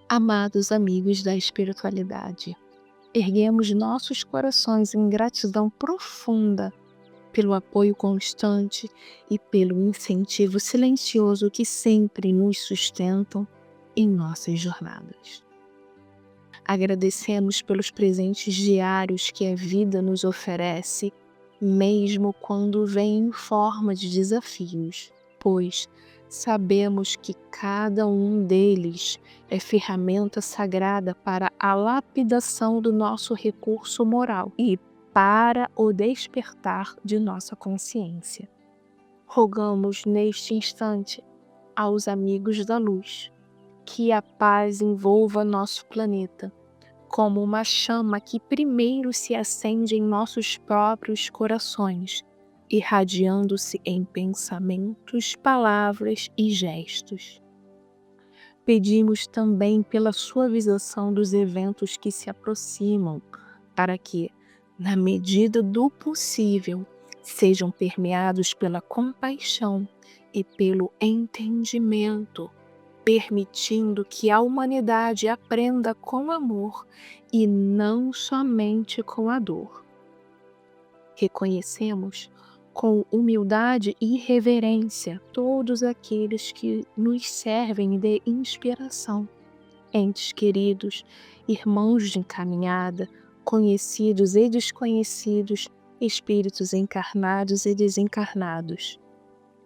Amados amigos da espiritualidade, erguemos nossos corações em gratidão profunda pelo apoio constante e pelo incentivo silencioso que sempre nos sustentam em nossas jornadas. Agradecemos pelos presentes diários que a vida nos oferece, mesmo quando vem em forma de desafios, pois sabemos que cada um deles é ferramenta sagrada para a lapidação do nosso recurso moral e para o despertar de nossa consciência. Rogamos neste instante aos amigos da luz que a paz envolva nosso planeta, como uma chama que primeiro se acende em nossos próprios corações, irradiando-se em pensamentos, palavras e gestos. Pedimos também pela suavização dos eventos que se aproximam, para que, na medida do possível, sejam permeados pela compaixão e pelo entendimento, permitindo que a humanidade aprenda com amor e não somente com a dor. Reconhecemos com humildade e reverência todos aqueles que nos servem de inspiração, entes queridos, irmãos de encaminhada, conhecidos e desconhecidos, espíritos encarnados e desencarnados.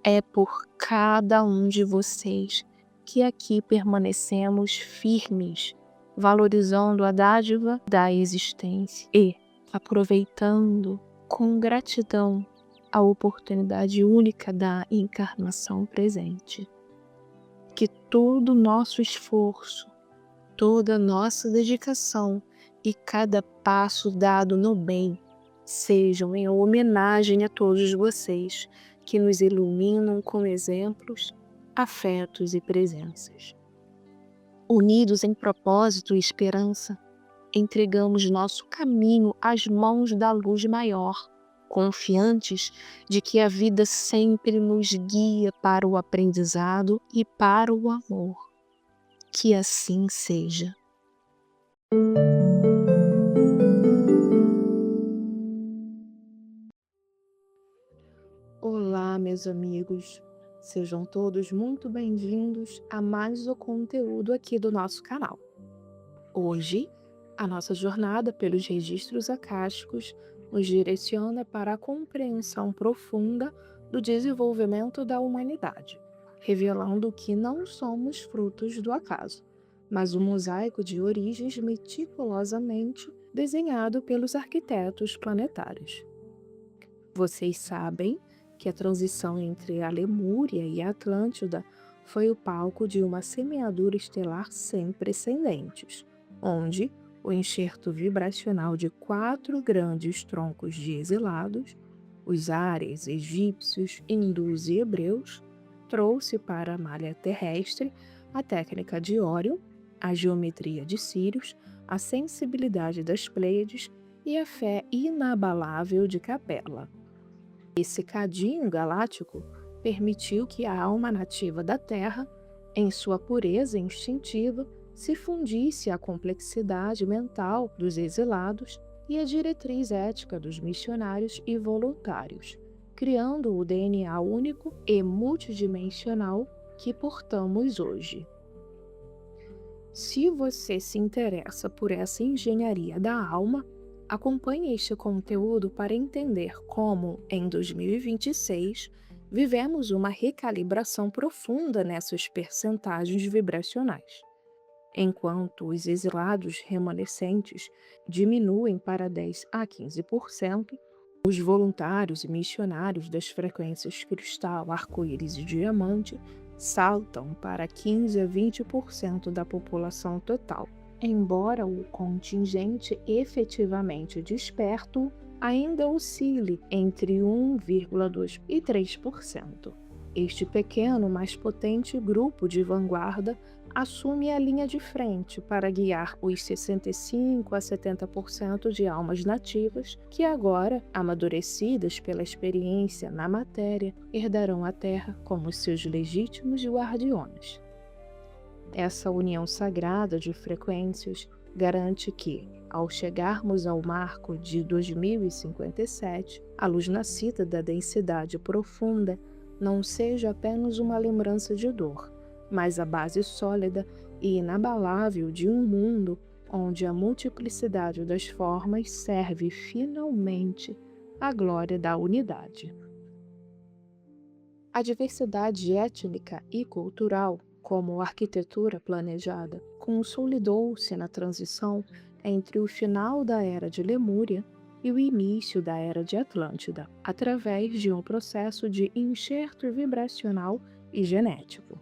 É por cada um de vocês que aqui permanecemos firmes, valorizando a dádiva da existência e aproveitando com gratidão a oportunidade única da encarnação presente. Que todo o nosso esforço, toda a nossa dedicação e cada passo dado no bem sejam em homenagem a todos vocês que nos iluminam com exemplos, afetos e presenças. Unidos em propósito e esperança, entregamos nosso caminho às mãos da luz maior, confiantes de que a vida sempre nos guia para o aprendizado e para o amor. Que assim seja. Olá, meus amigos. Sejam todos muito bem-vindos a mais um conteúdo aqui do nosso canal. Hoje, a nossa jornada pelos registros acásticos nos direciona para a compreensão profunda do desenvolvimento da humanidade, revelando que não somos frutos do acaso, mas um mosaico de origens meticulosamente desenhado pelos arquitetos planetários. Vocês sabem que a transição entre a Lemúria e a Atlântida foi o palco de uma semeadura estelar sem precedentes, onde o enxerto vibracional de 4 grandes troncos de exilados, os Ares, egípcios, hindus e hebreus, trouxe para a malha terrestre a técnica de Órion, a geometria de Sírius, a sensibilidade das Pleiades e a fé inabalável de Capella. Esse cadinho galáctico permitiu que a alma nativa da Terra, em sua pureza instintiva, se fundisse à complexidade mental dos exilados e à diretriz ética dos missionários e voluntários, criando o DNA único e multidimensional que portamos hoje. Se você se interessa por essa engenharia da alma, acompanhe este conteúdo para entender como, em 2026, vivemos uma recalibração profunda nessas percentagens vibracionais. Enquanto os exilados remanescentes diminuem para 10 a 15%, os voluntários e missionários das frequências cristal, arco-íris e diamante saltam para 15 a 20% da população total, embora o contingente efetivamente desperto ainda oscile entre 1,2% e 3%. Este pequeno, mas potente grupo de vanguarda assume a linha de frente para guiar os 65 a 70% de almas nativas que agora, amadurecidas pela experiência na matéria, herdarão a Terra como seus legítimos guardiões. Essa união sagrada de frequências garante que, ao chegarmos ao marco de 2057, a luz nascida da densidade profunda não seja apenas uma lembrança de dor, mas a base sólida e inabalável de um mundo onde a multiplicidade das formas serve finalmente à glória da unidade. A diversidade étnica e cultural, como arquitetura planejada, consolidou-se na transição entre o final da Era de Lemúria e o início da Era de Atlântida, através de um processo de enxerto vibracional e genético.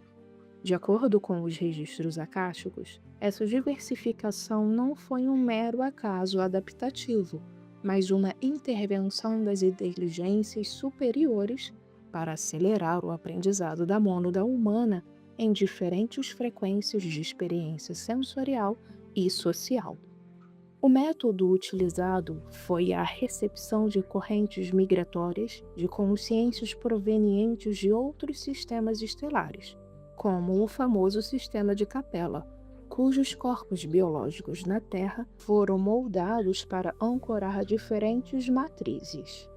De acordo com os registros acásticos, essa diversificação não foi um mero acaso adaptativo, mas uma intervenção das inteligências superiores para acelerar o aprendizado da mônada humana em diferentes frequências de experiência sensorial e social. O método utilizado foi a recepção de correntes migratórias de consciências provenientes de outros sistemas estelares, como o famoso sistema de Capella, cujos corpos biológicos na Terra foram moldados para ancorar diferentes matrizes.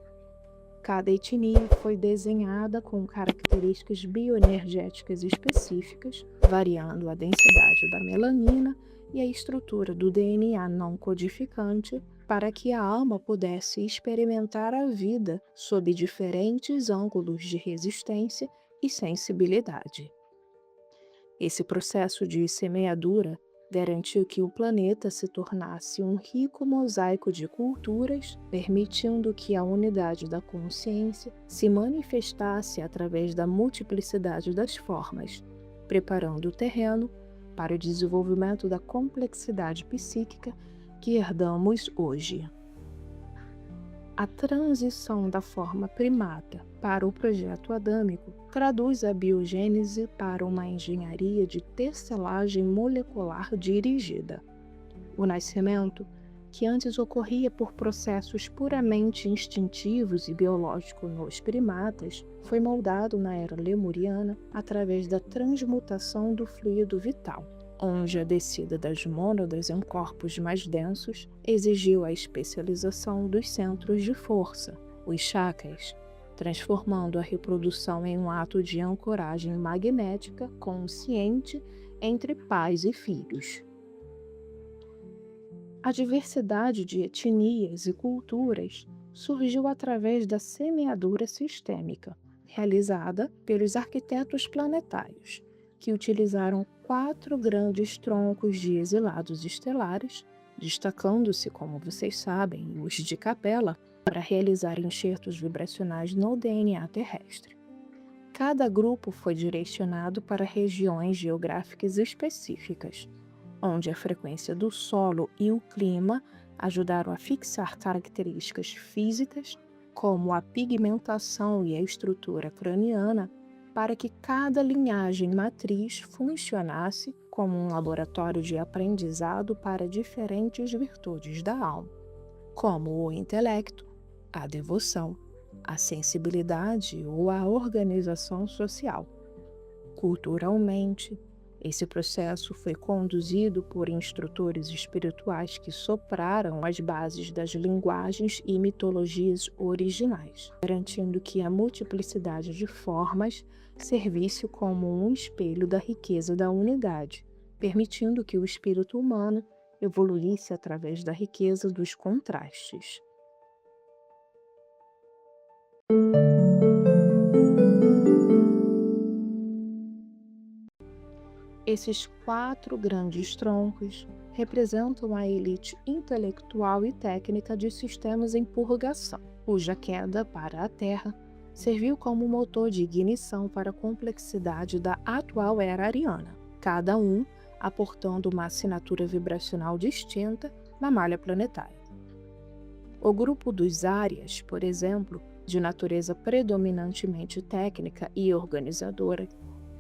Cada etnia foi desenhada com características bioenergéticas específicas, variando a densidade da melanina e a estrutura do DNA não codificante, para que a alma pudesse experimentar a vida sob diferentes ângulos de resistência e sensibilidade. Esse processo de semeadura garantiu que o planeta se tornasse um rico mosaico de culturas, permitindo que a unidade da consciência se manifestasse através da multiplicidade das formas, preparando o terreno para o desenvolvimento da complexidade psíquica que herdamos hoje. A transição da forma primata para o projeto adâmico traduz a biogênese para uma engenharia de tecelagem molecular dirigida. O nascimento, que antes ocorria por processos puramente instintivos e biológicos nos primatas, foi moldado na era lemuriana através da transmutação do fluido vital, onde a descida das mônadas em corpos mais densos exigiu a especialização dos centros de força, os chakras, transformando a reprodução em um ato de ancoragem magnética consciente entre pais e filhos. A diversidade de etnias e culturas surgiu através da semeadura sistêmica, realizada pelos arquitetos planetários, que utilizaram 4 grandes troncos de exilados estelares, destacando-se, como vocês sabem, os de Capella, para realizar enxertos vibracionais no DNA terrestre. Cada grupo foi direcionado para regiões geográficas específicas, onde a frequência do solo e o clima ajudaram a fixar características físicas, como a pigmentação e a estrutura craniana, para que cada linhagem matriz funcionasse como um laboratório de aprendizado para diferentes virtudes da alma, como o intelecto, a devoção, a sensibilidade ou a organização social. Culturalmente, esse processo foi conduzido por instrutores espirituais que sopraram as bases das linguagens e mitologias originais, garantindo que a multiplicidade de formas servisse como um espelho da riqueza da unidade, permitindo que o espírito humano evoluísse através da riqueza dos contrastes. Esses 4 grandes troncos representam a elite intelectual e técnica de sistemas em purgação, cuja queda para a Terra serviu como motor de ignição para a complexidade da atual era ariana, cada um aportando uma assinatura vibracional distinta na malha planetária. O grupo dos Árias, por exemplo, de natureza predominantemente técnica e organizadora,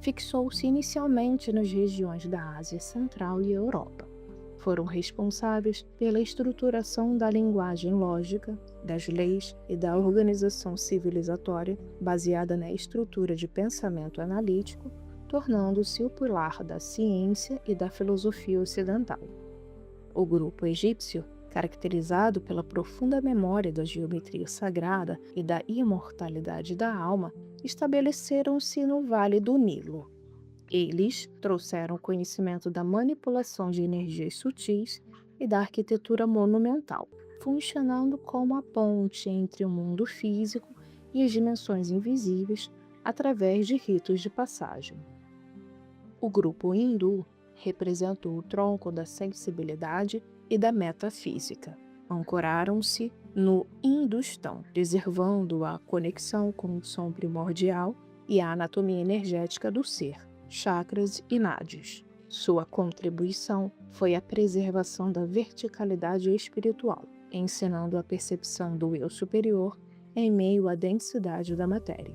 fixou-se inicialmente nas regiões da Ásia Central e Europa. Foram responsáveis pela estruturação da linguagem lógica, das leis e da organização civilizatória baseada na estrutura de pensamento analítico, tornando-se o pilar da ciência e da filosofia ocidental. O grupo egípcio, caracterizado pela profunda memória da geometria sagrada e da imortalidade da alma, estabeleceram-se no Vale do Nilo. Eles trouxeram conhecimento da manipulação de energias sutis e da arquitetura monumental, funcionando como a ponte entre o mundo físico e as dimensões invisíveis através de ritos de passagem. O grupo hindu representou o tronco da sensibilidade e da metafísica. Ancoraram-se no Hindustão, preservando a conexão com o som primordial e a anatomia energética do ser, chakras e nadis. Sua contribuição foi a preservação da verticalidade espiritual, ensinando a percepção do eu superior em meio à densidade da matéria.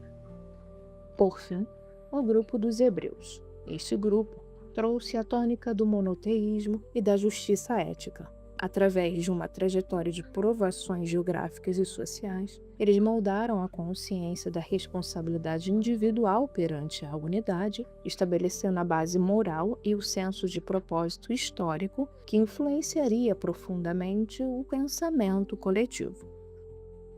Por fim, o grupo dos hebreus. Este grupo trouxe a tônica do monoteísmo e da justiça ética. Através de uma trajetória de provações geográficas e sociais, eles moldaram a consciência da responsabilidade individual perante a unidade, estabelecendo a base moral e o senso de propósito histórico que influenciaria profundamente o pensamento coletivo.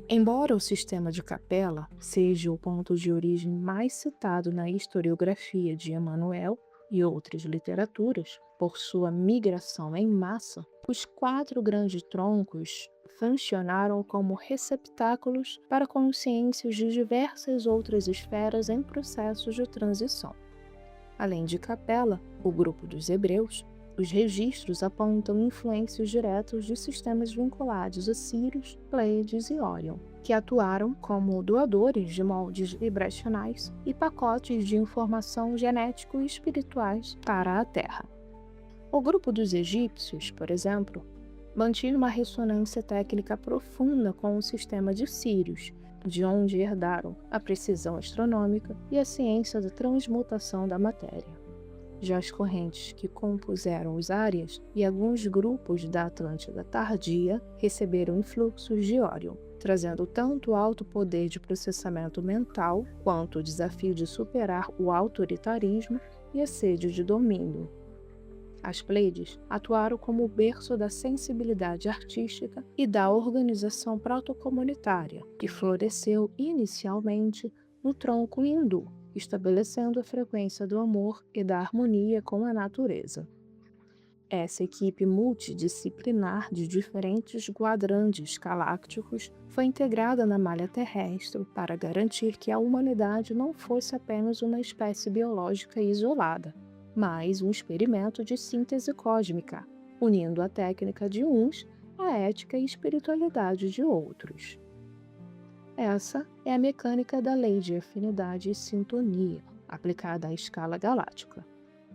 Embora o sistema de capela seja o ponto de origem mais citado na historiografia de Emmanuel e outras literaturas, por sua migração em massa, os 4 grandes troncos funcionaram como receptáculos para consciências de diversas outras esferas em processos de transição. Além de capela, o grupo dos hebreus, os registros apontam influências diretas de sistemas vinculados a Sírios, Pleiades e Órion, que atuaram como doadores de moldes vibracionais e pacotes de informação genético e espirituais para a Terra. O grupo dos egípcios, por exemplo, mantinha uma ressonância técnica profunda com o sistema de Sírios, de onde herdaram a precisão astronômica e a ciência da transmutação da matéria. Já as correntes que compuseram os Árias e alguns grupos da Atlântida tardia receberam influxos de Órion, trazendo tanto alto poder de processamento mental quanto o desafio de superar o autoritarismo e a sede de domínio. As Pleiades atuaram como o berço da sensibilidade artística e da organização protocomunitária, que floresceu inicialmente no tronco hindu, estabelecendo a frequência do amor e da harmonia com a natureza. Essa equipe multidisciplinar de diferentes quadrantes galácticos foi integrada na malha terrestre para garantir que a humanidade não fosse apenas uma espécie biológica isolada, mas um experimento de síntese cósmica, unindo a técnica de uns à ética e espiritualidade de outros. Essa é a mecânica da lei de afinidade e sintonia, aplicada à escala galáctica.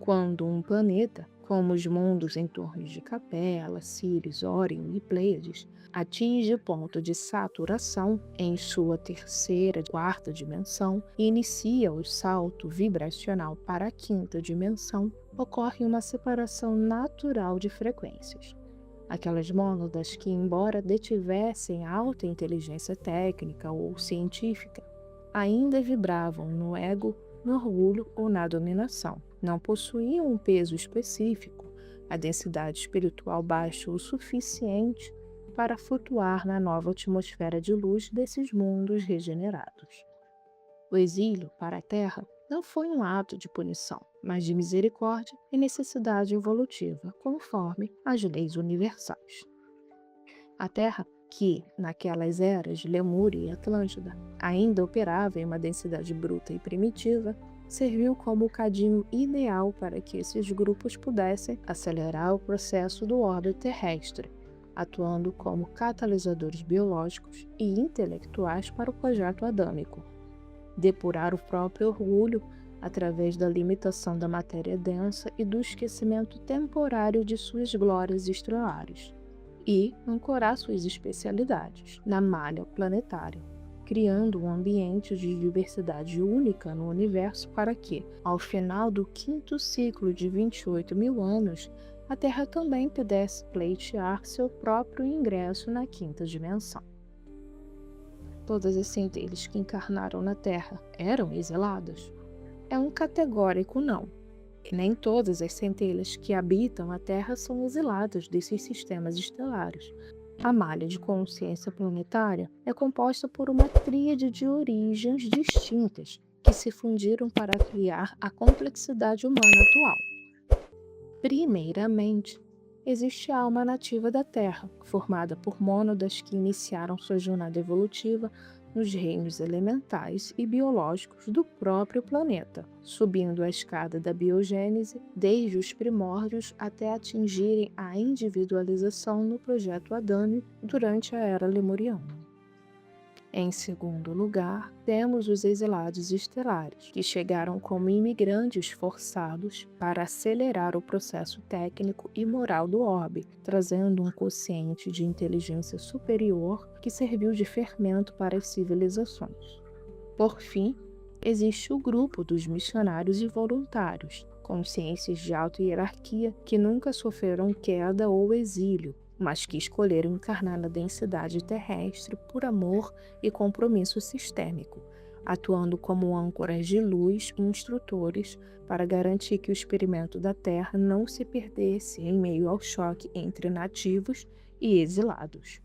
Quando um planeta, como os mundos em torno de Capela, Sírios, Órion e Pleiades, atinge o ponto de saturação em sua terceira, quarta dimensão e inicia o salto vibracional para a quinta dimensão, ocorre uma separação natural de frequências. Aquelas mônadas que, embora detivessem alta inteligência técnica ou científica, ainda vibravam no ego, no orgulho ou na dominação. Não possuíam um peso específico, a densidade espiritual baixa o suficiente para flutuar na nova atmosfera de luz desses mundos regenerados. O exílio para a Terra não foi um ato de punição, mas de misericórdia e necessidade evolutiva, conforme as leis universais. A Terra, que, naquelas eras, Lemúria e Atlântida, ainda operava em uma densidade bruta e primitiva, serviu como o cadinho ideal para que esses grupos pudessem acelerar o processo do orbe terrestre, atuando como catalisadores biológicos e intelectuais para o projeto adâmico. Depurar o próprio orgulho através da limitação da matéria densa e do esquecimento temporário de suas glórias estelares, e ancorar suas especialidades na malha planetária. criando um ambiente de diversidade única no universo para que, ao final do quinto ciclo de 28 mil anos, a Terra também pudesse pleitear seu próprio ingresso na quinta dimensão. Todas as centelhas que encarnaram na Terra eram exiladas? É um categórico não. E nem todas as centelhas que habitam a Terra são exiladas desses sistemas estelares. A malha de consciência planetária é composta por uma tríade de origens distintas que se fundiram para criar a complexidade humana atual. Primeiramente, existe a alma nativa da Terra, formada por mônadas que iniciaram sua jornada evolutiva nos reinos elementais e biológicos do próprio planeta, subindo a escada da biogênese desde os primórdios até atingirem a individualização no projeto adâmico durante a Era Lemuriana. Em segundo lugar, temos os exilados estelares, que chegaram como imigrantes forçados para acelerar o processo técnico e moral do orbe, trazendo um quociente de inteligência superior que serviu de fermento para as civilizações. Por fim, existe o grupo dos missionários e voluntários, consciências de alta hierarquia que nunca sofreram queda ou exílio, mas que escolheram encarnar na densidade terrestre por amor e compromisso sistêmico, atuando como âncoras de luz e instrutores para garantir que o experimento da Terra não se perdesse em meio ao choque entre nativos e exilados.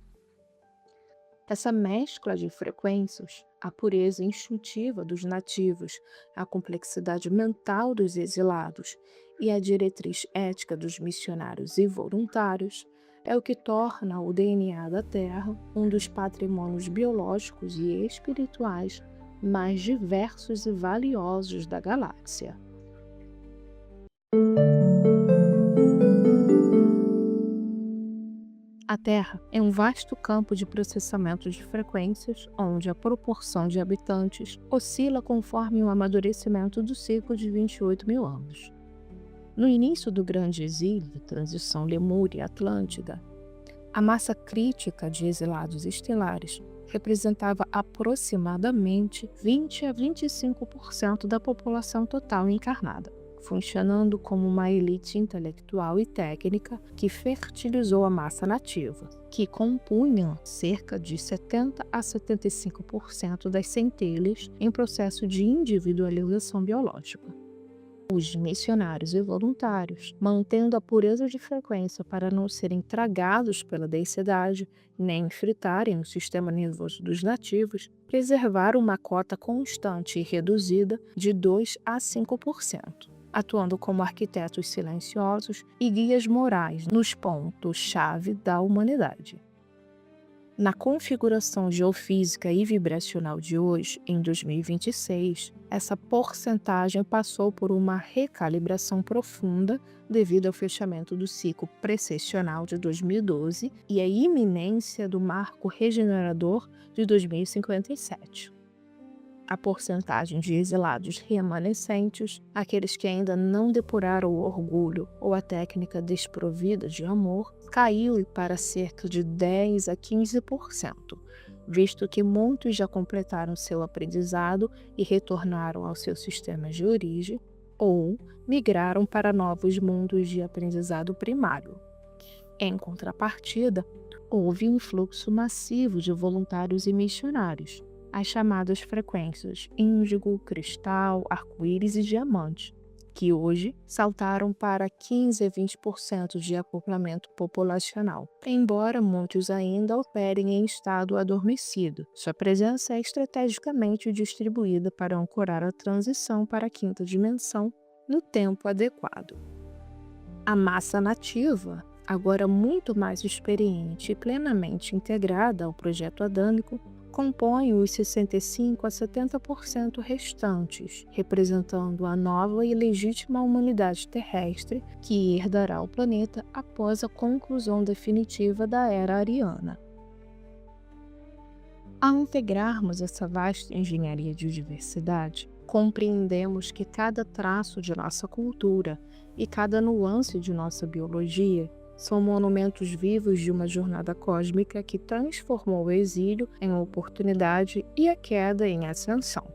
Essa mescla de frequências, a pureza instintiva dos nativos, a complexidade mental dos exilados e a diretriz ética dos missionários e voluntários, é o que torna o DNA da Terra um dos patrimônios biológicos e espirituais mais diversos e valiosos da galáxia. A Terra é um vasto campo de processamento de frequências, onde a proporção de habitantes oscila conforme o amadurecimento do ciclo de 28 mil anos. No início do Grande Exílio, transição Lemúria-Atlântida, a massa crítica de exilados estelares representava aproximadamente 20 a 25% da população total encarnada, funcionando como uma elite intelectual e técnica que fertilizou a massa nativa, que compunham cerca de 70 a 75% das centelhas em processo de individualização biológica. Os missionários e voluntários, mantendo a pureza de frequência para não serem tragados pela densidade, nem fritarem o sistema nervoso dos nativos, preservaram uma cota constante e reduzida de 2 a 5%. Atuando como arquitetos silenciosos e guias morais nos pontos-chave da humanidade. Na configuração geofísica e vibracional de hoje, em 2026, essa porcentagem passou por uma recalibração profunda devido ao fechamento do ciclo precessional de 2012 e à iminência do marco regenerador de 2057. A porcentagem de exilados remanescentes, aqueles que ainda não depuraram o orgulho ou a técnica desprovida de amor, caiu para cerca de 10 a 15%, visto que muitos já completaram seu aprendizado e retornaram aos seus sistemas de origem, ou migraram para novos mundos de aprendizado primário. Em contrapartida, houve um fluxo massivo de voluntários e missionários, as chamadas frequências índigo, cristal, arco-íris e diamante, que hoje saltaram para 15 a 20% de acoplamento populacional. Embora muitos ainda operem em estado adormecido, sua presença é estrategicamente distribuída para ancorar a transição para a quinta dimensão no tempo adequado. A massa nativa, agora muito mais experiente e plenamente integrada ao projeto adâmico, compõem os 65 a 70% restantes, representando a nova e legítima humanidade terrestre que herdará o planeta após a conclusão definitiva da Era Ariana. Ao integrarmos essa vasta engenharia de diversidade, compreendemos que cada traço de nossa cultura e cada nuance de nossa biologia São monumentos vivos de uma jornada cósmica que transformou o exílio em oportunidade e a queda em ascensão.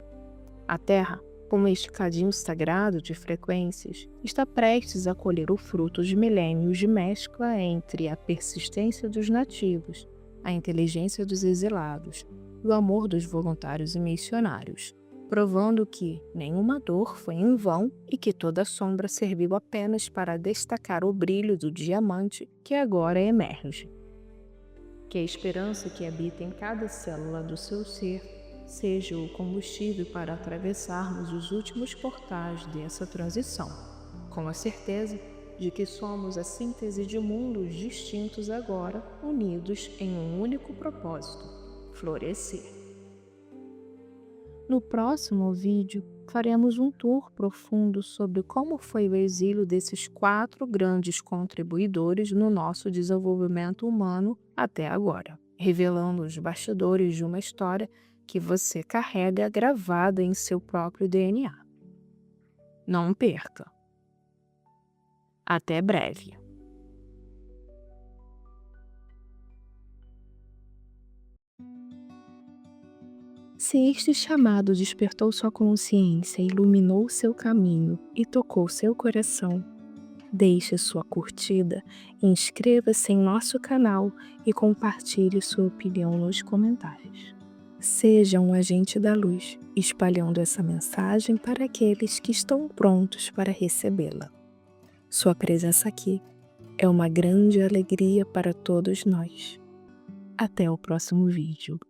A Terra, como este cadinho sagrado de frequências, está prestes a colher o fruto de milênios de mescla entre a persistência dos nativos, a inteligência dos exilados e o amor dos voluntários e missionários, provando que nenhuma dor foi em vão e que toda sombra serviu apenas para destacar o brilho do diamante que agora emerge. Que a esperança que habita em cada célula do seu ser seja o combustível para atravessarmos os últimos portais dessa transição, com a certeza de que somos a síntese de mundos distintos agora, unidos em um único propósito: florescer. No próximo vídeo, faremos um tour profundo sobre como foi o exílio desses 4 grandes contribuidores no nosso desenvolvimento humano até agora, revelando os bastidores de uma história que você carrega gravada em seu próprio DNA. Não perca! Até breve! Se este chamado despertou sua consciência, iluminou seu caminho e tocou seu coração, deixe sua curtida, inscreva-se em nosso canal e compartilhe sua opinião nos comentários. Seja um agente da luz, espalhando essa mensagem para aqueles que estão prontos para recebê-la. Sua presença aqui é uma grande alegria para todos nós. Até o próximo vídeo.